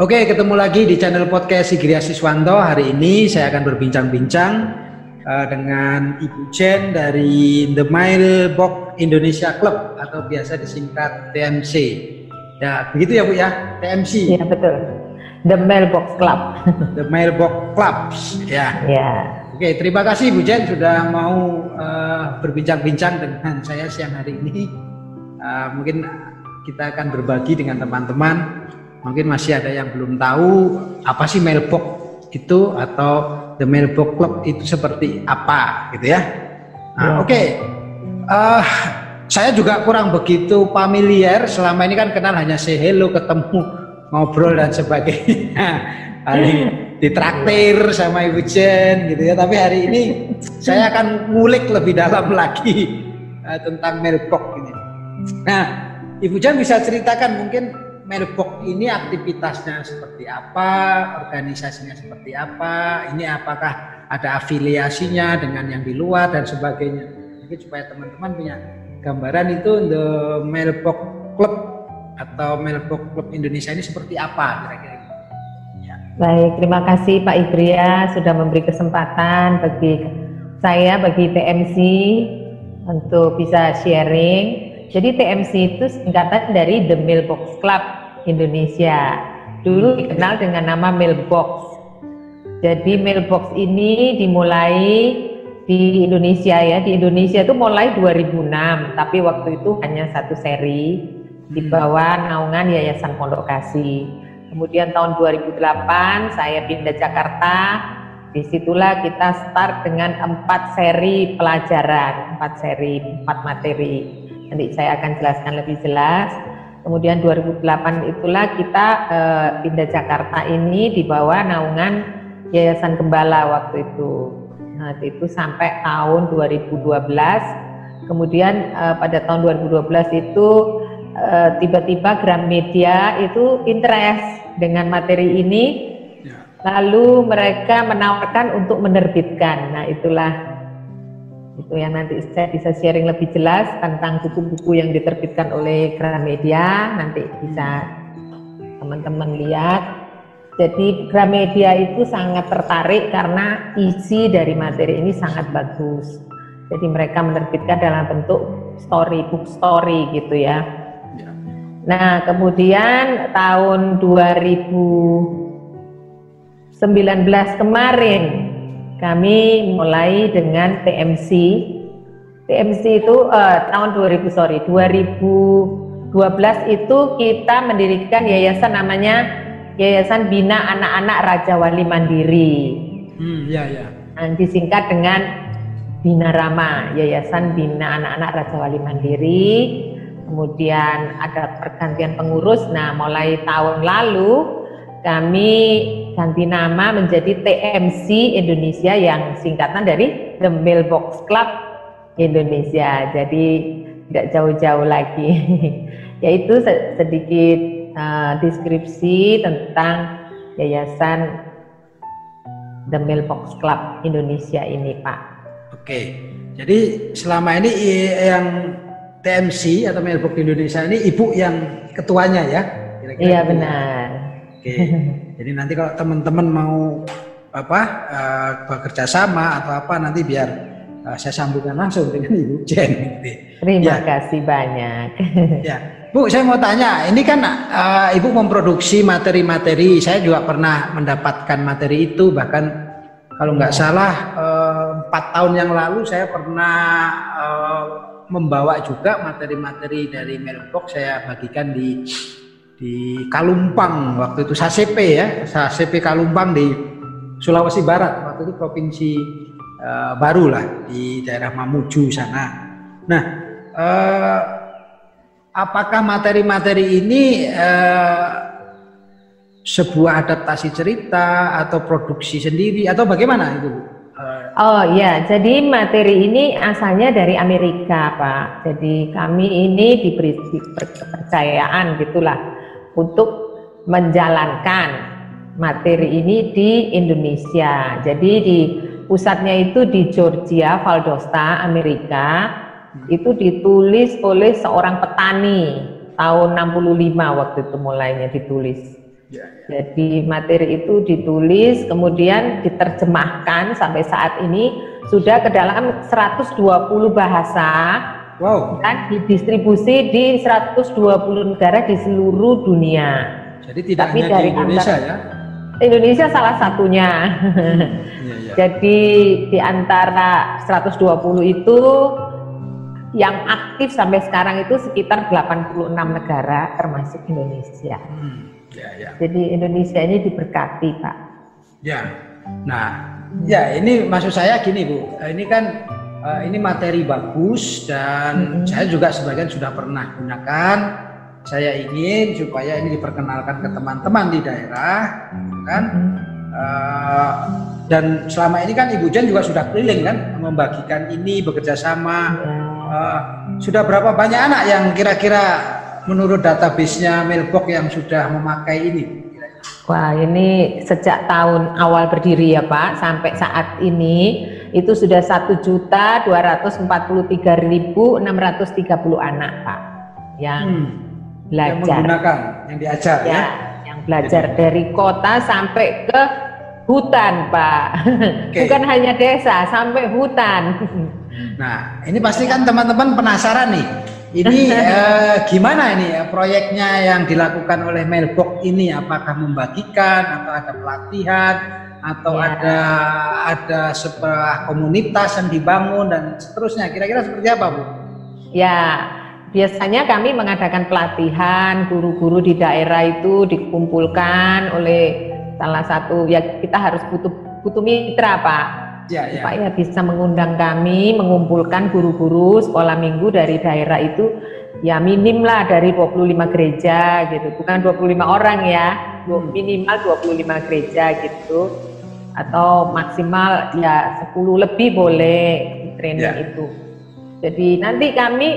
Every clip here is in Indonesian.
Oke, ketemu lagi di channel podcast Sigria Siswanto. Hari ini saya akan berbincang-bincang dengan Ibu Jen dari The Mailbox Indonesia Club atau biasa disingkat TMC. Ya, begitu ya Bu ya, TMC. Iya betul. The Mailbox Club. The Mailbox Club. Ya. Oke, terima kasih Bu Jen sudah mau berbincang-bincang dengan saya siang hari ini. Mungkin kita akan berbagi dengan teman-teman. Mungkin masih ada yang belum tahu apa sih mailbox itu atau The Mailbox Club itu seperti apa gitu ya. Oke. Saya juga kurang begitu familiar, selama ini kan kenal hanya say hello, ketemu, ngobrol dan sebagainya. Paling ditraktir sama Ibu Jen gitu ya. Tapi hari ini saya akan ngulik lebih dalam lagi tentang mailbox ini. Nah, Ibu Jen bisa ceritakan mungkin mailbox ini aktivitasnya seperti apa, organisasinya seperti apa, ini apakah ada afiliasinya dengan yang di luar dan sebagainya. Mungkin supaya teman-teman punya gambaran itu The Mailbox Club atau Mailbox Club Indonesia ini seperti apa kira-kira. Ya. Baik, terima kasih Pak Ibria sudah memberi kesempatan bagi saya, bagi TMC untuk bisa sharing. Jadi TMC itu singkatan dari The Mailbox Club Indonesia. Dulu dikenal dengan nama Mailbox. Jadi Mailbox ini dimulai di Indonesia ya. Di Indonesia itu mulai 2006, tapi waktu itu hanya satu seri di bawah naungan Yayasan Pondok Kasih. Kemudian tahun 2008 saya pindah Jakarta. Disitulah kita start dengan 4 seri pelajaran, 4 materi. Nanti saya akan jelaskan lebih jelas. Kemudian 2008 itulah kita pindah Jakarta ini di bawah naungan Yayasan Gembala waktu itu. Nah, itu sampai tahun 2012. Kemudian pada tahun 2012 itu tiba-tiba Gramedia itu interest dengan materi ini. Lalu mereka menawarkan untuk menerbitkan. Nah, itulah itu yang nanti saya bisa sharing lebih jelas tentang buku-buku yang diterbitkan oleh Gramedia. Nanti bisa teman-teman lihat. Jadi Gramedia itu sangat tertarik karena isi dari materi ini sangat bagus. Jadi mereka menerbitkan dalam bentuk book story gitu ya. Nah, kemudian tahun 2019 kemarin kami mulai dengan TMC. TMC itu tahun 2012 itu kita mendirikan yayasan namanya Yayasan Bina Anak-anak Raja Wali Mandiri. Disingkat dengan Bina Rama, Yayasan Bina Anak-anak Raja Wali Mandiri. Kemudian ada pergantian pengurus. Nah, mulai tahun lalu kami ganti nama menjadi TMC Indonesia yang singkatan dari The Mailbox Club Indonesia. Jadi tidak jauh-jauh lagi. Yaitu sedikit deskripsi tentang Yayasan The Mailbox Club Indonesia ini, Pak. Oke, jadi selama ini yang TMC atau Mailbox Indonesia ini Ibu yang ketuanya ya? Kira-kira iya benar. Oke, jadi nanti kalau teman-teman mau bekerja sama atau apa nanti biar saya sambungkan langsung dengan Ibu Jen. Terima kasih banyak. Ya, Bu, saya mau tanya, ini kan Ibu memproduksi materi-materi, saya juga pernah mendapatkan materi itu, bahkan kalau nggak salah 4 tahun yang lalu saya pernah membawa juga materi-materi dari Mailbox, saya bagikan di Kalumpang waktu itu, SACP Kalumpang di Sulawesi Barat, waktu itu provinsi baru lah di daerah Mamuju sana. Nah, apakah materi-materi ini sebuah adaptasi cerita atau produksi sendiri atau bagaimana itu? Oh ya, jadi materi ini asalnya dari Amerika, Pak. Jadi kami ini diberi kepercayaan gitulah untuk menjalankan materi ini di Indonesia. Jadi di pusatnya itu di Georgia, Valdosta, Amerika. Itu ditulis oleh seorang petani tahun 65 waktu itu mulainya ditulis. Jadi materi itu ditulis, kemudian diterjemahkan sampai saat ini sudah ke dalam 120 bahasa. Wow. Dan didistribusi di 120 negara di seluruh dunia. Jadi tidak Tapi hanya dari di Indonesia ya? Indonesia salah satunya. Jadi di antara 120 itu yang aktif sampai sekarang itu sekitar 86 negara termasuk Indonesia. Jadi Indonesia ini diberkati, Pak. Ya. Nah, ya ini maksud saya gini, Bu. Ini kan ini materi bagus dan saya juga sebagian sudah pernah gunakan. Saya ingin supaya ini diperkenalkan ke teman-teman di daerah, kan? Dan selama ini kan Ibu Jen juga sudah keliling kan, membagikan ini, bekerja sama. Sudah berapa banyak anak yang kira-kira menurut database-nya Mailbox yang sudah memakai ini? Wah, ini sejak tahun awal berdiri ya Pak, sampai saat ini itu sudah 1.243.630 anak Pak yang belajar. Yang menggunakan, yang diajar ya? Yang belajar dari kota sampai ke hutan Pak. Bukan hanya desa, sampai hutan. Nah, ini pasti kan teman-teman penasaran nih. Ini gimana ini proyeknya yang dilakukan oleh Mailbox ini? Apakah membagikan atau ada pelatihan atau ada sebuah komunitas yang dibangun dan seterusnya? Kira-kira seperti apa, Bu? Ya, biasanya kami mengadakan pelatihan, guru-guru di daerah itu dikumpulkan oleh salah satu, ya kita harus butuh mitra Pak. Supaya bisa mengundang kami, mengumpulkan guru-guru sekolah minggu dari daerah itu, ya minim lah dari 25 gereja gitu, bukan 25 orang ya, minimal 25 gereja gitu, atau maksimal ya 10 lebih boleh training itu. Jadi nanti kami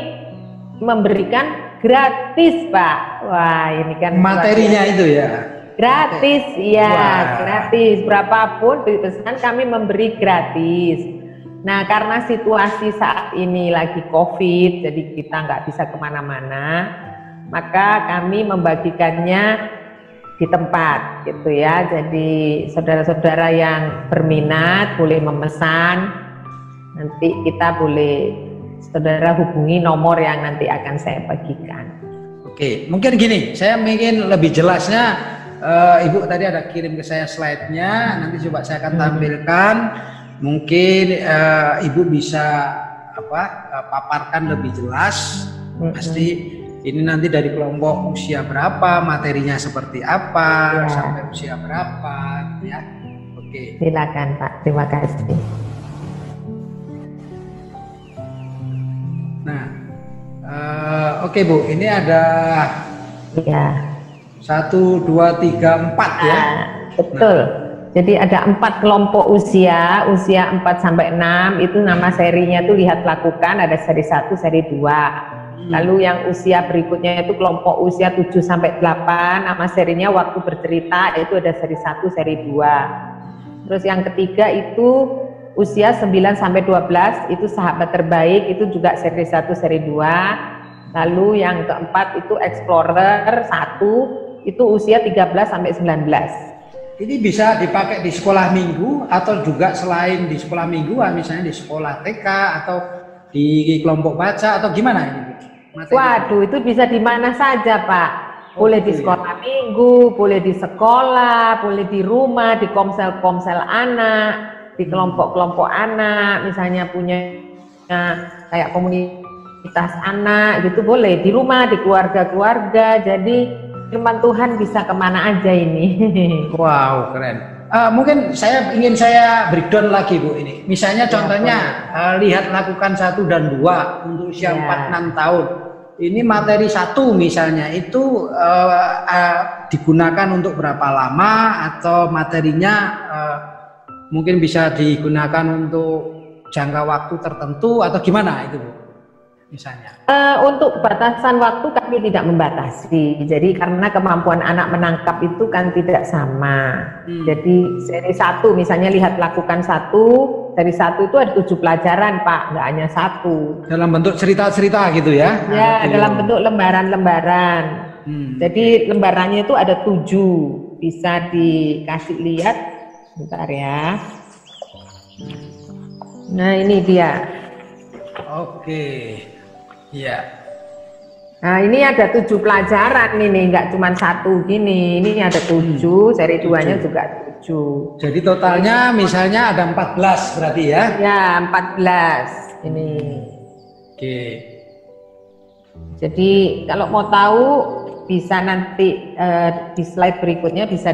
memberikan gratis Pak. Wah ini kan materinya itu ya? Gratis, gratis. Berapapun pesan kami memberi gratis. Nah, karena situasi saat ini lagi COVID, jadi kita nggak bisa kemana-mana, maka kami membagikannya di tempat, gitu ya. Jadi saudara-saudara yang berminat boleh memesan. Nanti kita boleh saudara hubungi nomor yang nanti akan saya bagikan. Oke, mungkin gini, saya ingin lebih jelasnya. Ibu tadi ada kirim ke saya slide-nya, nanti coba saya akan tampilkan. Mungkin Ibu bisa paparkan lebih jelas. Pasti ini nanti dari kelompok usia berapa, materinya seperti apa, sampai usia berapa, ya. Oke. Silakan Pak, terima kasih. Nah, oke Bu, ini ada. 1, 2, 3, 4 ya. Betul. Jadi ada 4 kelompok usia 4 sampai 6 itu nama serinya itu lihat lakukan, ada seri 1, seri 2. Lalu yang usia berikutnya itu kelompok usia 7 sampai 8, nama serinya waktu bercerita, itu ada seri 1, seri 2. Terus yang ketiga itu usia 9 sampai 12 itu sahabat terbaik, itu juga seri 1, seri 2. Lalu yang keempat itu Explorer 1, itu usia 13 sampai 19. Ini bisa dipakai di sekolah minggu atau juga selain di sekolah minggu, misalnya di sekolah TK atau di kelompok baca atau gimana ini? Waduh, itu bisa di mana saja Pak. Boleh di sekolah minggu, boleh di sekolah, boleh di rumah, di komsel-komsel anak, di kelompok-kelompok anak, misalnya punya kayak komunitas anak gitu, boleh di rumah, di keluarga-keluarga. Jadi firman Tuhan bisa kemana aja ini. Wow, keren. Mungkin ingin saya breakdown lagi Bu ini. Misalnya contohnya lihat lakukan 1 dan 2 untuk usia 4-6 tahun. Ini materi 1 misalnya itu digunakan untuk berapa lama atau materinya mungkin bisa digunakan untuk jangka waktu tertentu atau gimana itu Bu? Misalnya. Untuk batasan waktu kami tidak membatasi. Jadi karena kemampuan anak menangkap itu kan tidak sama. Jadi seri 1 misalnya lihat lakukan 1, seri 1 itu ada 7 pelajaran Pak, nggak hanya 1. Dalam bentuk cerita-cerita gitu ya? Ya, dalam bentuk lembaran-lembaran. Jadi lembarannya itu ada 7. bisa dikasih lihat, bentar ya. Nah ini dia. Oke, iya. Nah ini ada 7 pelajaran ini, nggak cuma 1 gini, ini ada 7, seri 2-nya juga 7. Jadi totalnya misalnya ada 14 berarti ya? Ya 14 ini. Oke. Jadi kalau mau tahu bisa nanti di slide berikutnya bisa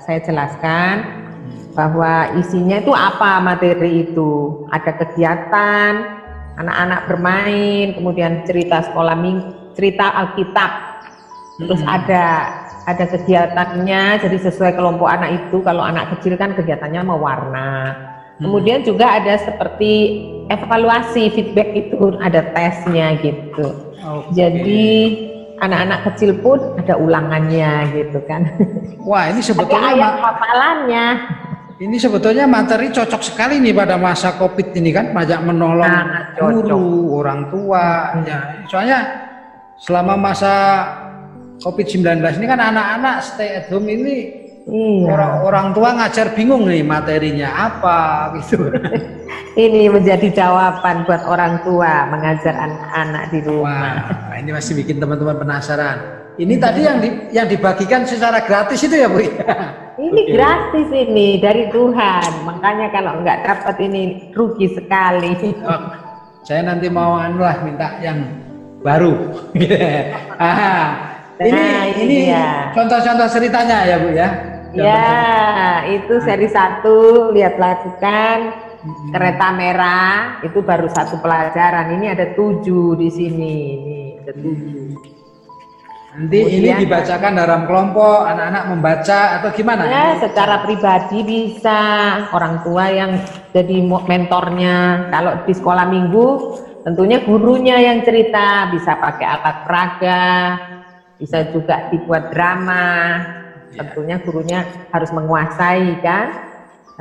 saya jelaskan bahwa isinya itu apa materi itu. Ada kegiatan, anak-anak bermain, kemudian cerita sekolah minggu, cerita Alkitab, terus ada kegiatannya, jadi sesuai kelompok anak itu. Kalau anak kecil kan kegiatannya mewarna. Kemudian juga ada seperti evaluasi, feedback itu ada tesnya gitu. Jadi anak-anak kecil pun ada ulangannya gitu kan. Wah ini sebetulnya ada ayat hafalannya. Ini sebetulnya materi cocok sekali nih pada masa COVID ini kan, banyak menolong guru, orang tua. Ya, soalnya selama masa COVID-19 ini kan anak-anak stay at home ini, orang tua ngajar bingung nih materinya apa gitu. Ini menjadi jawaban buat orang tua mengajar anak-anak di rumah. Wah, ini masih bikin teman-teman penasaran. Ini tadi yang dibagikan secara gratis itu ya Bu? Ini gratis ini dari Tuhan, makanya kalau nggak dapat ini rugi sekali. Saya nanti mau minta yang baru. Ini contoh-contoh ceritanya ya Bu ya? Ya, itu seri 1 lihat lakukan kereta merah itu baru 1 pelajaran. Ini ada 7 di sini. Ini ada 7. Nanti kemudian, ini dibacakan dalam kelompok, anak-anak membaca atau gimana? Ya, secara pribadi bisa, orang tua yang jadi mentornya. Kalau di sekolah minggu, tentunya gurunya yang cerita, bisa pakai alat peraga, bisa juga dibuat drama. Tentunya gurunya harus menguasai kan.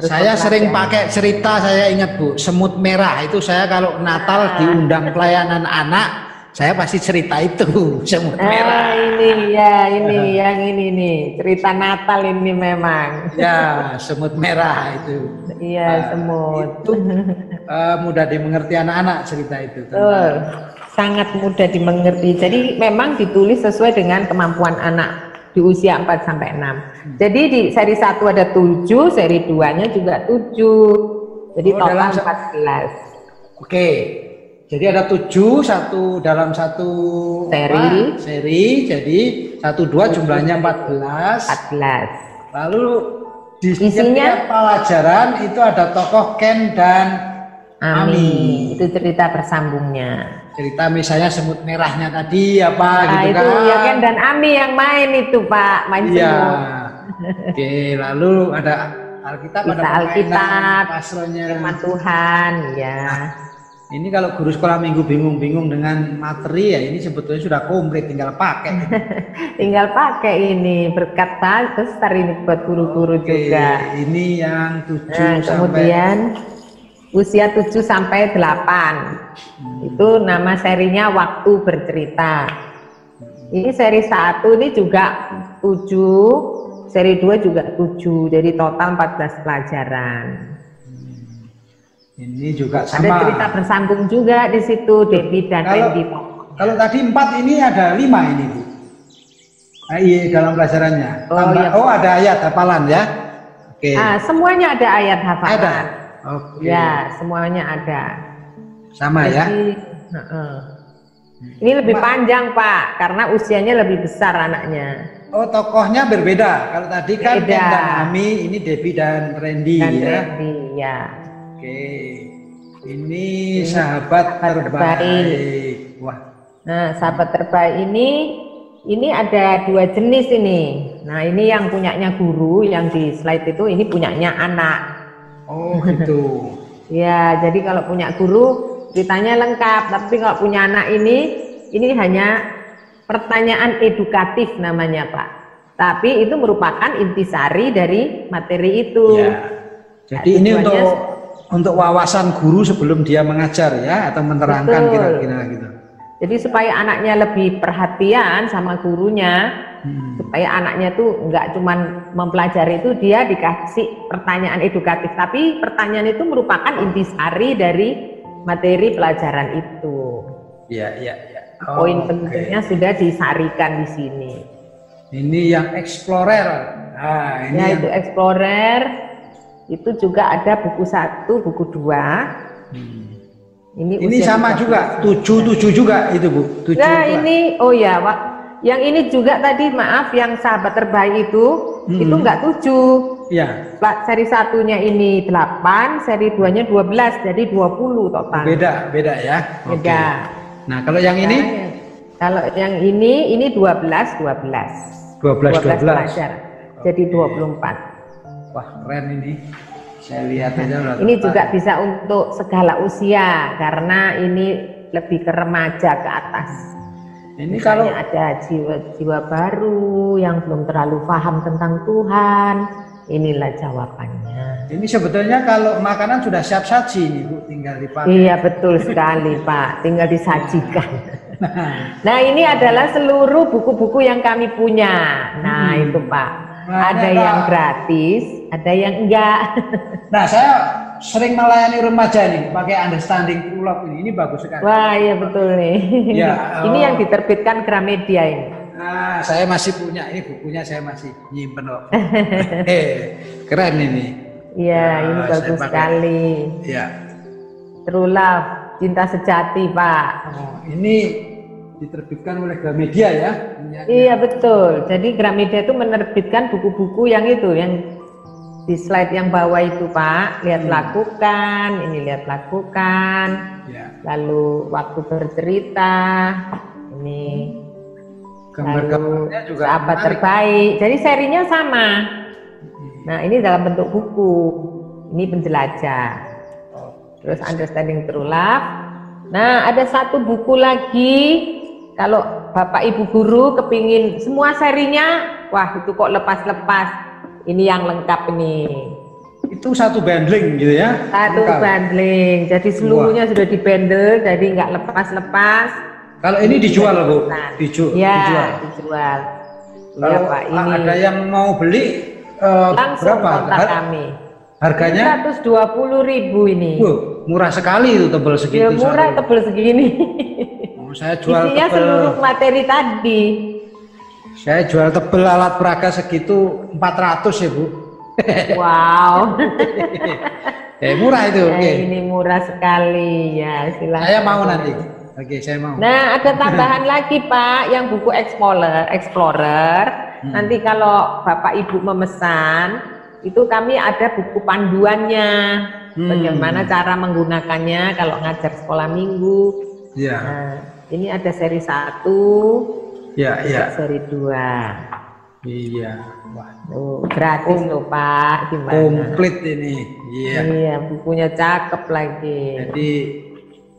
Saya sering pakai cerita, saya ingat Bu, semut merah itu saya kalau Natal diundang pelayanan anak, saya pasti cerita itu semut merah. Ini ya, ini yang ini nih cerita Natal ini memang. Ya, semut merah itu. Iya, semut. Itu mudah dimengerti anak-anak cerita itu. Sangat mudah dimengerti. Jadi memang ditulis sesuai dengan kemampuan anak di usia 4 sampai 6. Jadi di seri 1 ada 7, seri 2-nya juga 7. Jadi total 14. Oke. Jadi ada 7 dalam satu seri, jadi 1-2 jumlahnya 14. Lalu di setiap pelajaran itu ada tokoh Ken dan Ami. Itu cerita bersambungnya. Cerita misalnya semut merahnya tadi apa gitu itu kan? Itu ya Ken dan Ami yang main itu Pak, main semut. Oke, lalu ada Alkitab, ada Alkitab, pasronya. Firman Tuhan, ya. Ini kalau guru sekolah minggu bingung-bingung dengan materi ya ini sebetulnya sudah komplit, tinggal pakai. Tinggal pakai ini, berkat besar ini buat guru-guru juga. Ini yang 7 sampai kemudian usia 7 sampai 8. Itu nama serinya Waktu Bercerita. Ini seri 1 ini juga 7, seri 2 juga 7. Jadi total 14 pelajaran. Ini juga sama. Ada cerita bersambung juga di situ, Debbie dan Randy. Kalau tadi 4 ini ada 5 ini Bu. Iya dalam pelajarannya. Ada ayat hafalan ya. Oke. Semuanya ada ayat hafalan. Ada. Oke. Ya, semuanya ada. Sama ya. Ini lebih panjang Pak, karena usianya lebih besar anaknya. Oh, tokohnya berbeda. Kalau tadi kan Ken dan Ami, ini Debbie dan Randy ya. Oke, ini sahabat terbaik. Wah. Nah, sahabat terbaik ini ada 2 jenis ini. Nah, ini yang punyanya guru, yang di slide itu ini punyanya anak. Oh, gitu. Ya, jadi kalau punya guru ceritanya lengkap, tapi kalau punya anak ini hanya pertanyaan edukatif namanya Pak. Tapi itu merupakan intisari dari materi itu. Ya. Jadi ini untuk wawasan guru sebelum dia mengajar ya atau menerangkan kira-kira gitu. Jadi supaya anaknya lebih perhatian sama gurunya, supaya anaknya tuh nggak cuman mempelajari itu, dia dikasih pertanyaan edukatif, tapi pertanyaan itu merupakan intisari dari materi pelajaran itu. Iya, iya, iya. Poin pentingnya sudah disarikan di sini. Ini yang explorer. Nah, ini ya yang... itu explorer. Itu juga ada buku 1, buku 2. Ini sama juga, 77 juga itu Bu. 7 nah ini, oh ya Pak, yang ini juga tadi maaf, yang sahabat terbaik itu enggak 7. Iya. Seri 1-nya ini 8, seri 2-nya 12, jadi 20 total. Beda ya. Beda. Okay. Nah kalau yang ini? Kalau yang ini 12 pelajar, jadi 24. Wah keren ini. Saya lihat aja. Ini juga bisa untuk segala usia karena ini lebih ke remaja ke atas. Ini kalau ada jiwa-jiwa baru yang belum terlalu paham tentang Tuhan, inilah jawabannya. Ini sebetulnya kalau makanan sudah siap saji nih Bu, tinggal dipakai. Iya betul sekali Pak, tinggal disajikan. Nah ini adalah seluruh buku-buku yang kami punya. Nah itu Pak. Ada yang gratis, ada yang enggak. Nah, saya sering melayani remaja nih pakai Understanding True Love ini. Ini bagus sekali. Wah, iya betul nih. Ya, ini yang diterbitkan Gramedia ini. Nah, saya masih punya ini bukunya, saya masih nyimpen kok. Keren ini. Iya, ini bagus sekali. Iya. True Love, cinta sejati, Pak. Oh, ini diterbitkan oleh Gramedia ya? Iya betul. Jadi Gramedia itu menerbitkan buku-buku yang itu, yang di slide yang bawah itu Pak. Lihat lakukan, ini lihat lakukan. Ya. Lalu waktu bercerita, ini. Gambar-gambarnya juga sahabat terbaik. Jadi serinya sama. Nah ini dalam bentuk buku. Ini penjelajah. Terus Understanding True Love. Nah ada satu buku lagi. Kalau Bapak Ibu guru kepingin semua serinya, wah itu kok lepas-lepas. Ini yang lengkap ini. Itu satu bundling gitu ya? Satu bundling. Jadi seluruhnya sudah dibundle, jadi nggak lepas-lepas. Kalau ini dijual Bu? Dijual. Dijual. Kalau ya, Pak, ini ada yang mau beli langsung berapa? Kontak kami. Harganya? 120.000 ini. Murah sekali itu, tebel segitu. Ya, murah tebel segini. Saya jual isinya tebel, seluruh materi tadi. Saya jual tebel alat peraga segitu 400 ya Bu. Wow. Murah itu. Ya, ini murah sekali ya, silakan. Saya mau nanti. Oke, saya mau. Nah ada tambahan lagi Pak, yang buku Explorer. Nanti kalau Bapak Ibu memesan, itu kami ada buku panduannya. Bagaimana cara menggunakannya kalau ngajar sekolah minggu. Ya. Nah, ini ada seri 1, seri 2. Iya. Wah. Gratis loh Pak, gimana? Komplit ini. Iya, bukunya cakep lagi. Jadi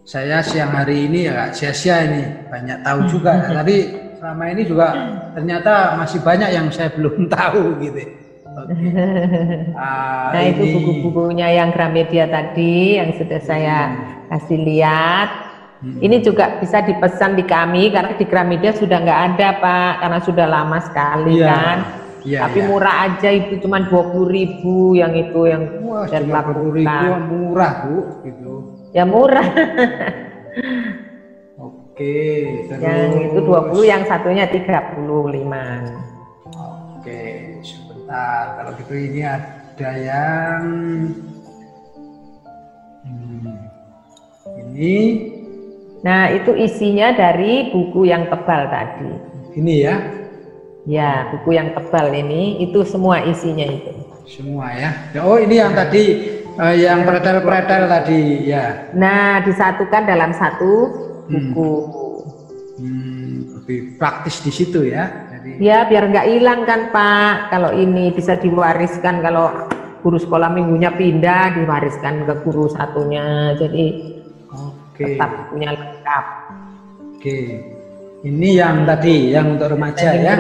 saya siang hari ini ya gak sia-sia ini, banyak tahu juga. Tapi selama ini juga ternyata masih banyak yang saya belum tahu gitu. Nah itu buku-bukunya yang Gramedia tadi yang sudah saya kasih lihat. Ini juga bisa dipesan di kami karena di Gramedia sudah nggak ada Pak, karena sudah lama sekali kan. Tapi murah aja, itu cuma 20.000 yang itu yang dan lakukan. Murah Bu, gitu. Ya murah. Oke. Terus... Yang itu 20, yang satunya 35. Oke, sebentar. Kalau gitu ini ada yang ini. Nah itu isinya dari buku yang tebal tadi. Ini ya? Ya, buku yang tebal ini, itu semua isinya itu. Semua ya? Oh ini yang tadi, yang pretel-pretel tadi ya? Nah disatukan dalam satu buku. Lebih praktis di situ ya? Jadi... Ya biar nggak hilang kan Pak. Kalau ini bisa diwariskan, kalau guru sekolah minggunya pindah, diwariskan ke guru satunya. Jadi tetap punya lengkap. Oke, ini yang tadi yang untuk remaja ya?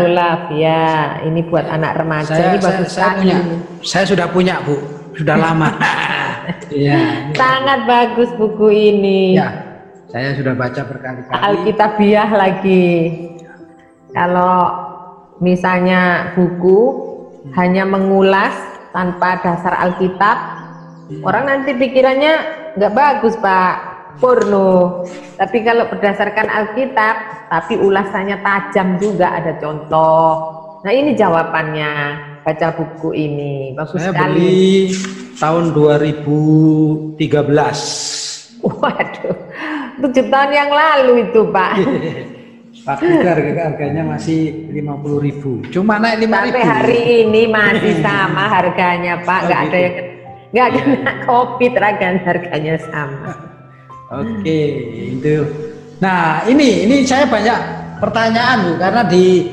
Ya, ini buat anak remaja. Ini bagus sekali. Saya sudah punya Bu, sudah lama. Ya. Sangat bagus buku ini. Ya, saya sudah baca berkali-kali. Alkitabiah lagi. Kalau misalnya buku hanya mengulas tanpa dasar Alkitab, orang nanti pikirannya nggak bagus Pak, porno. Tapi kalau berdasarkan Alkitab, tapi ulasannya tajam juga, ada contoh. Nah ini jawabannya, baca buku ini, bagus saya sekali. Beli tahun 2013. Waduh, 7 tahun yang lalu itu Pak. Waktu itu harganya masih 50.000, cuma naik 5.000. Sampai hari ini masih sama harganya Pak, nggak ada yang nggak kena COVID, harganya sama. Oke, itu. Nah ini saya banyak pertanyaan Bu, karena di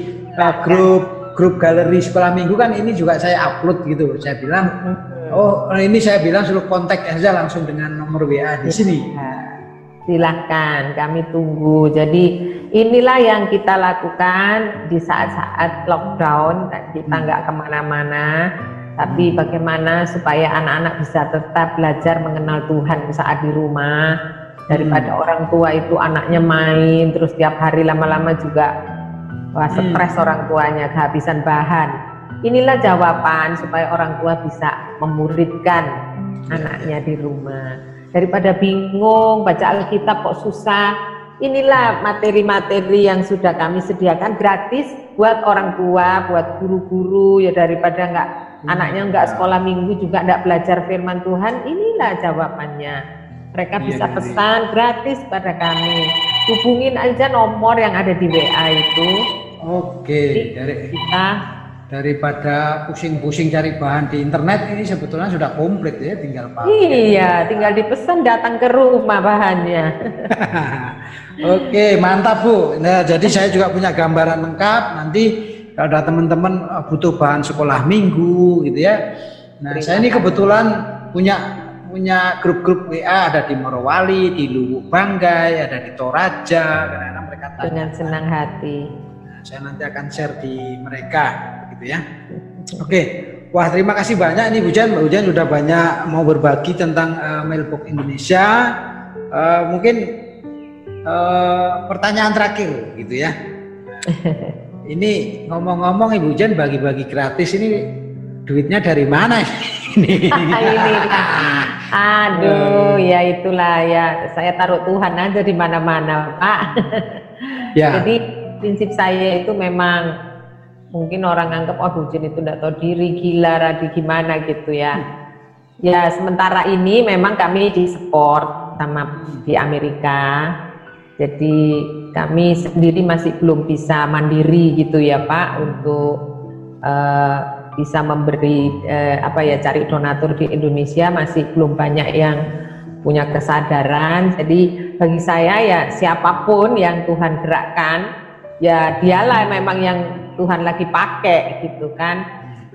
grup galeri sekolah minggu kan ini juga saya upload gitu. Saya bilang, ini saya bilang suruh kontak aja langsung dengan nomor WA di sini. Silahkan, kami tunggu. Jadi inilah yang kita lakukan di saat-saat lockdown. Kita nggak kemana-mana, tapi bagaimana supaya anak-anak bisa tetap belajar mengenal Tuhan saat di rumah, daripada orang tua itu anaknya main terus tiap hari, lama-lama juga stres orang tuanya, kehabisan bahan. Inilah jawaban supaya orang tua bisa memuridkan anaknya di rumah. Daripada bingung baca Alkitab kok susah, inilah materi-materi yang sudah kami sediakan gratis buat orang tua, buat guru-guru, ya daripada anaknya nggak sekolah minggu juga nggak belajar firman Tuhan. Inilah jawabannya. Mereka bisa pesan gratis pada kami. Hubungin aja nomor yang ada di WA itu. Oke, daripada pusing-pusing cari bahan di internet, ini sebetulnya sudah komplit ya, tinggal pakai. Iya, tinggal dipesan datang ke rumah bahannya. Oke, mantap Bu. Nah, jadi saya juga punya gambaran lengkap. Nanti kalau ada teman-teman butuh bahan sekolah minggu gitu ya. Nah, saya ini kebetulan punya grup-grup WA, ada di Morowali, di Luwuk Banggai, ada di Toraja, karena mereka tanya. Dengan senang hati. Nah, saya nanti akan share di mereka. Ya. Oke, wah terima kasih banyak nih Bu Jan. Mbak Jan sudah banyak mau berbagi tentang Mailbox Indonesia. Mungkin pertanyaan terakhir gitu ya. Ini ngomong-ngomong Ibu Jan bagi-bagi gratis ini duitnya dari mana ini? Aduh, ya itulah ya. Saya taruh Tuhan aja di mana-mana, Pak. Ya. Jadi prinsip saya itu memang, mungkin orang anggap Bu Jan itu tidak tahu diri, gila, radi gimana gitu ya. Ya sementara ini memang kami disupport sama di Amerika. Jadi kami sendiri masih belum bisa mandiri gitu ya Pak, untuk bisa memberi cari donatur di Indonesia. Masih belum banyak yang punya kesadaran. Jadi bagi saya ya siapapun yang Tuhan gerakkan, ya dialah memang yang Tuhan lagi pakai gitu kan.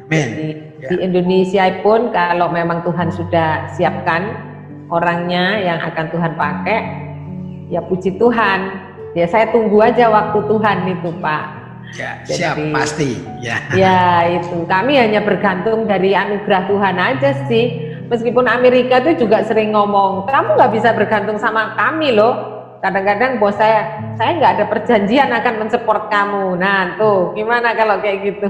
Di Indonesia pun kalau memang Tuhan sudah siapkan orangnya yang akan Tuhan pakai, ya puji Tuhan. Ya saya tunggu aja waktu Tuhan itu Pak. Ya, siap pasti. Ya. Ya itu kami hanya bergantung dari anugerah Tuhan aja sih. Meskipun Amerika itu juga sering ngomong, kamu nggak bisa bergantung sama kami loh. Kadang-kadang bos saya nggak ada perjanjian akan mensupport kamu. Nah tuh gimana kalau kayak gitu?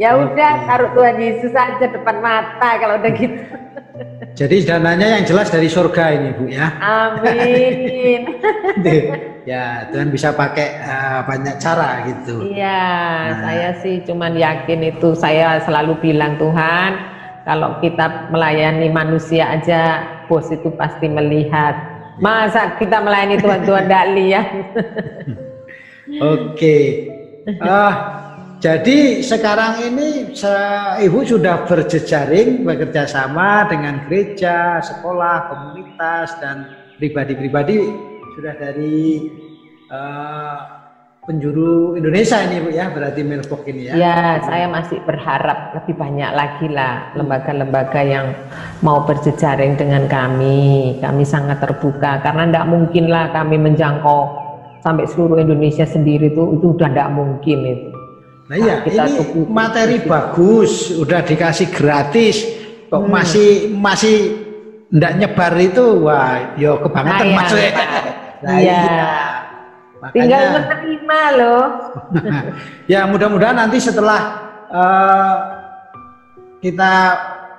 Ya udah taruh Tuhan Yesus aja depan mata kalau udah gitu. Jadi dananya yang jelas dari surga ini Bu ya. Amin. Ya Tuhan bisa pakai banyak cara gitu. Iya, saya sih cuman yakin itu. Saya selalu bilang Tuhan, kalau kita melayani manusia aja bos itu pasti melihat. Masa kita melayani Tuhan tidak lihat? Oke. Jadi sekarang ini Ibu sudah berjejaring bekerja sama dengan gereja, sekolah, komunitas, dan pribadi-pribadi sudah dari penjuru Indonesia ini Bu ya, berarti Mailbox ini ya. Ya, saya masih berharap lebih banyak lagi lah lembaga-lembaga yang mau berjejaring dengan kami. Kami sangat terbuka karena tidak mungkin lah kami menjangkau sampai seluruh Indonesia sendiri itu udah tidak mungkin itu. Nah iya, ini materi bagus, udah dikasih gratis, kok masih tidak nyebar itu, wah, yo kebangetan maksudnya. Nah, iya. Tinggal menerima loh. Ya mudah-mudahan nanti setelah kita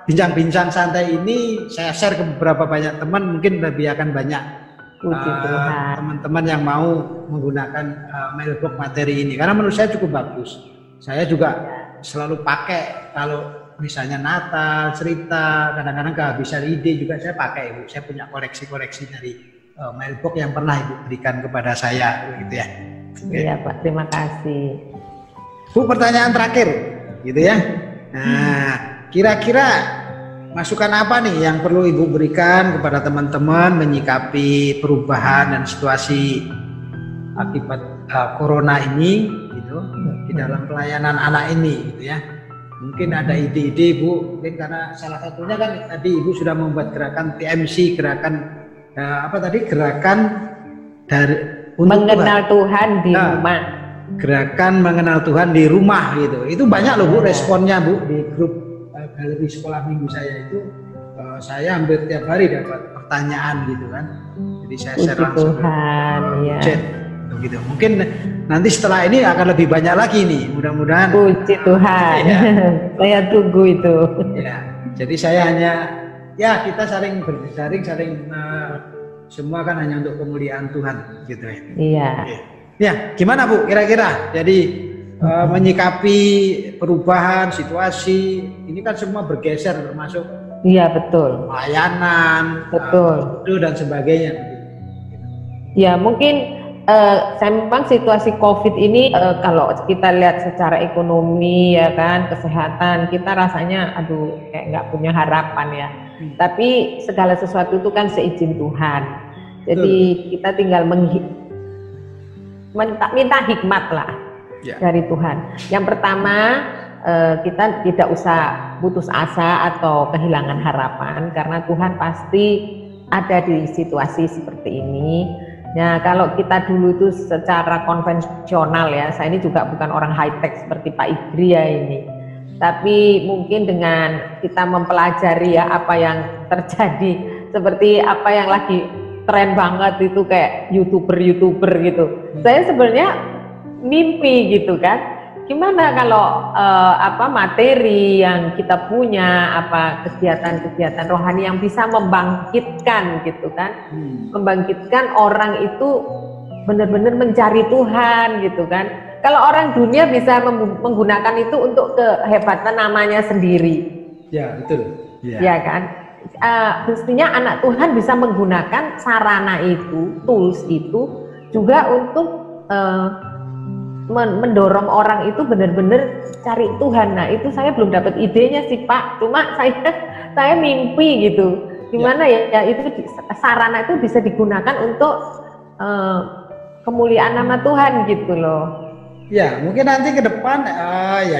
bincang-bincang santai ini, saya share ke beberapa banyak teman, mungkin lebih akan banyak teman-teman yang mau menggunakan mailbox materi ini, karena menurut saya cukup bagus. Saya juga selalu pakai kalau misalnya Natal, cerita, kadang-kadang kehabisan ide juga saya pakai, Ibu. Saya punya koreksi-koreksi dari mailbox yang pernah Ibu berikan kepada saya, gitu ya. Iya Pak, terima kasih. Bu, pertanyaan terakhir, gitu ya. Nah, kira-kira masukan apa nih yang perlu Ibu berikan kepada teman-teman menyikapi perubahan dan situasi akibat corona ini, gitu, di dalam pelayanan anak ini, gitu ya. Mungkin ada ide-ide Bu, mungkin karena salah satunya kan tadi Ibu sudah membuat gerakan TMC, gerakan gerakan dari mengenal Tuhan di rumah. Gerakan mengenal Tuhan di rumah gitu. Itu banyak loh Bu responnya Bu di grup galeri sekolah minggu saya itu. Saya hampir tiap hari dapat pertanyaan gitu kan. Jadi saya share langsung Tuhan, chat gitu. Mungkin nanti setelah ini akan lebih banyak lagi nih. Mudah-mudahan. Puji Tuhan. Ya. Saya tunggu itu. Ya. Jadi saya hanya kita saling bersaring, semua kan hanya untuk kemuliaan Tuhan gitu ya. Iya. Ya, gimana Bu kira-kira? Jadi menyikapi perubahan situasi ini kan semua bergeser termasuk betul. Pelayanan, betul. Dan sebagainya. Ya mungkin memang situasi COVID ini kalau kita lihat secara ekonomi ya kan, kesehatan kita rasanya kayak nggak punya harapan ya. Tapi segala sesuatu itu kan seizin Tuhan. Jadi kita tinggal minta hikmat lah dari Tuhan. Yang pertama kita tidak usah putus asa atau kehilangan harapan, karena Tuhan pasti ada di situasi seperti ini. Nah kalau kita dulu itu secara konvensional ya, saya ini juga bukan orang high tech seperti Pak Ibria ini, tapi mungkin dengan kita mempelajari ya apa yang terjadi, seperti apa yang lagi tren banget itu kayak youtuber gitu. Saya sebenarnya mimpi gitu kan, gimana kalau materi yang kita punya, kegiatan-kegiatan rohani yang bisa membangkitkan gitu kan, membangkitkan orang itu benar-benar mencari Tuhan gitu kan. Kalau orang dunia bisa menggunakan itu untuk kehebatan namanya sendiri. Ya betul. Ya kan. Mestinya anak Tuhan bisa menggunakan sarana itu, tools itu juga untuk mendorong orang itu benar-benar cari Tuhan. Nah itu saya belum dapat idenya sih Pak, cuma saya mimpi gitu, gimana ya itu sarana itu bisa digunakan untuk kemuliaan nama Tuhan gitu loh. Ya mungkin nanti ke depan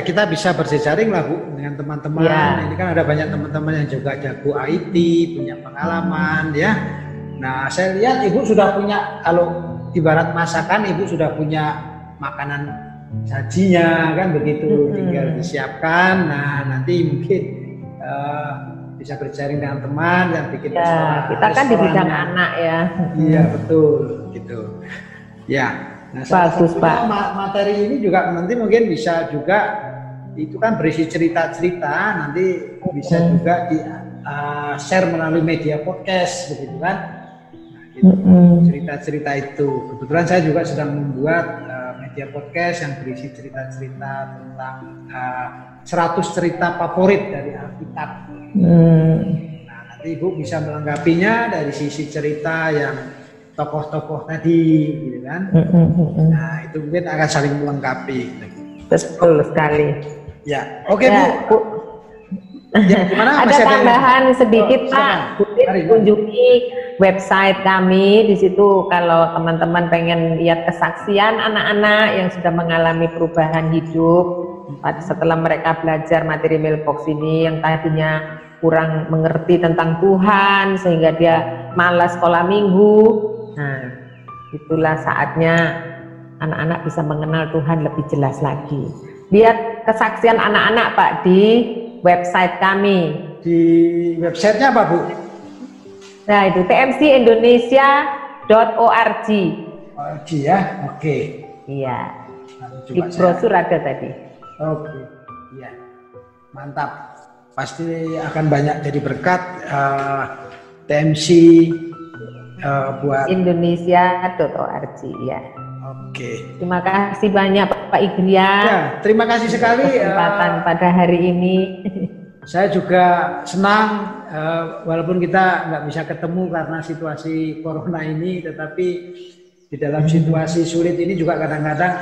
kita bisa berjejaring lah Bu dengan teman-teman. Ini kan ada banyak teman-teman yang juga jago IT, punya pengalaman ya. Nah saya lihat Ibu sudah punya, kalau ibarat masakan Ibu sudah punya makanan sajinya kan begitu, tinggal disiapkan. Nah nanti mungkin bisa berjaring dengan teman yang bikin restoran. Kita kan di bidang anak ya. Iya betul gitu. Ya. Nah, bagus Pak. Materi ini juga nanti mungkin bisa juga, itu kan berisi cerita-cerita, nanti bisa juga di share melalui media podcast begitu kan. Nah, gitu. Cerita-cerita itu. Kebetulan saya juga sedang membuat media podcast yang berisi cerita-cerita tentang 100 cerita favorit dari Alkitab. Nah, nanti Ibu bisa melengkapinya dari sisi cerita yang tokoh-tokoh tadi, gitu kan? Nah itu mungkin akan saling melengkapi. Betul sekali. Ya, oke Bu. Ya, gimana? Ada tambahan sedikit Pak. Kunjungi website kami. Di situ kalau teman-teman pengen lihat kesaksian anak-anak yang sudah mengalami perubahan hidup setelah mereka belajar materi mailbox ini, yang tadinya kurang mengerti tentang Tuhan sehingga dia malas sekolah minggu. Nah, itulah saatnya anak-anak bisa mengenal Tuhan lebih jelas lagi. Lihat kesaksian anak-anak Pak di website kami. Di websitenya apa Bu? Nah itu tmcindonesia.org. ORG ya, oke. Iya. Di brosur ada tadi. Oke, iya, mantap. Pasti akan banyak jadi berkat TMC buat Indonesia.org ya. Oke. Terima kasih banyak Pak Igria. Ya, terima kasih sekali kesempatan pada hari ini. Saya juga senang walaupun kita nggak bisa ketemu karena situasi corona ini, tetapi di dalam situasi sulit ini juga kadang-kadang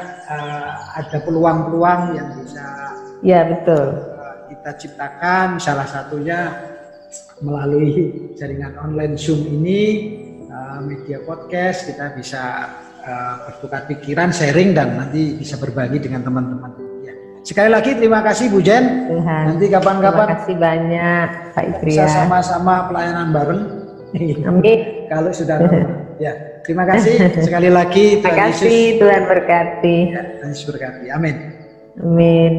ada peluang-peluang yang bisa ya betul kita ciptakan. Salah satunya melalui jaringan online Zoom ini, media podcast, kita bisa bertukar pikiran, sharing, dan nanti bisa berbagi dengan teman-teman. Ya. Sekali lagi terima kasih Bu Jen. Nanti kapan-kapan terima kasih banyak Pak Igria. Bisa sama-sama pelayanan bareng. Amin. Kalau sudah ya. Terima kasih sekali lagi. Terima kasih, Tuhan berkati. Ya, Tuhan Yesus berkati. Amin. Amin.